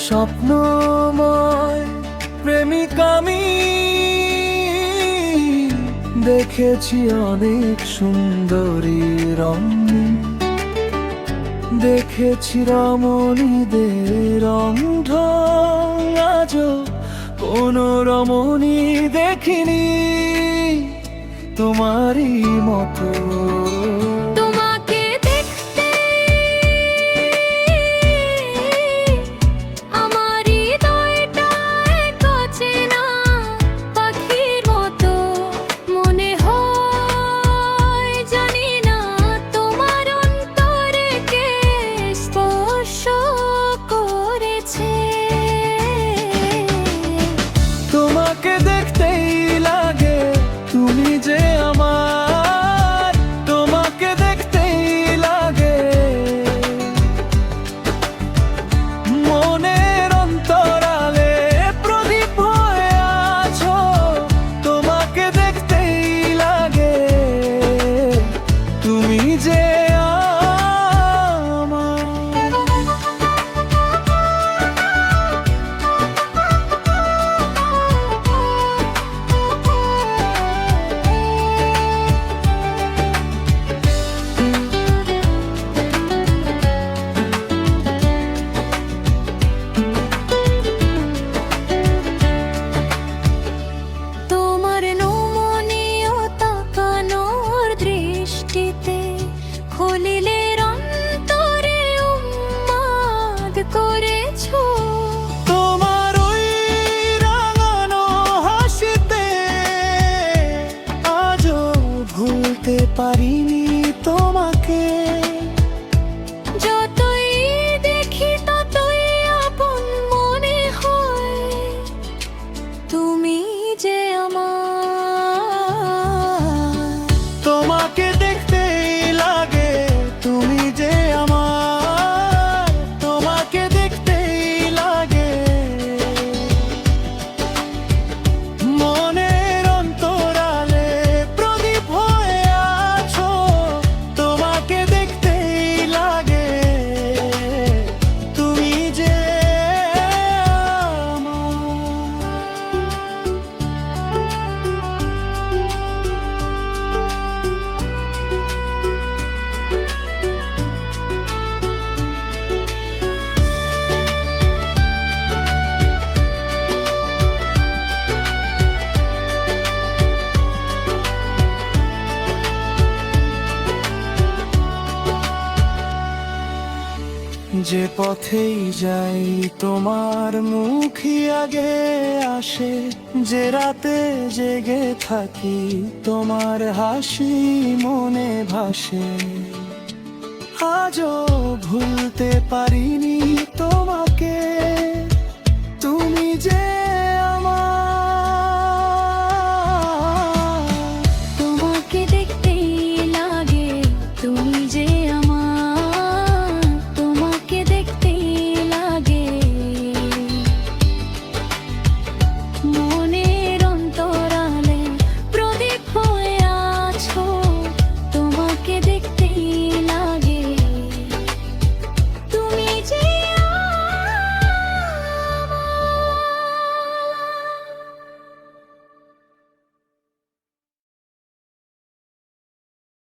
স্বপ্নময় প্রেমিক আমি, দেখেছি অনেক সুন্দরী রমণী, দেখেছি রমণীদের রং ঢং, আজও কোনো রমণী দেখিনি তোমারই মতো। তোমাকে দেখতে আমার হৃদয়টায় অচেনা পাখির মতো মনে হয়, জানি না তোমার অন্তরে কে স্পর্শ করেছে। তোমাকে দেখতেই লাগে তুমি যে আমার, তোমাকে দেখতেই লাগে মনের অন্তরালে প্রদীপ হয়ে আছো। তোমাকে দেখতেই লাগে তুমি যে আমার। তোমার নমনীয় তাকানোর দৃষ্টিতে খলিলের অন্তরে উন্মাদ করেছো। তোমার ওই রাঙানো হাসিতে আজও ভুলতে পারিনি তোমাকে। যতই দেখি ততই আপন মনে হয়, তুমি যে আমার। তোমাকে দেখতেই লাগে তুমি যে আমার, তোমাকে দেখতেই লাগে মনের অন্তরালে প্রদীপ হয়ে আছো। তোমাকে দেখতেই লাগে তুমি যে যে পথেই যাই তোমার মুখই আগে আসে, যে রাতে জেগে থাকি তোমার হাসি মনে ভাসে। আজও ভুলতে পারি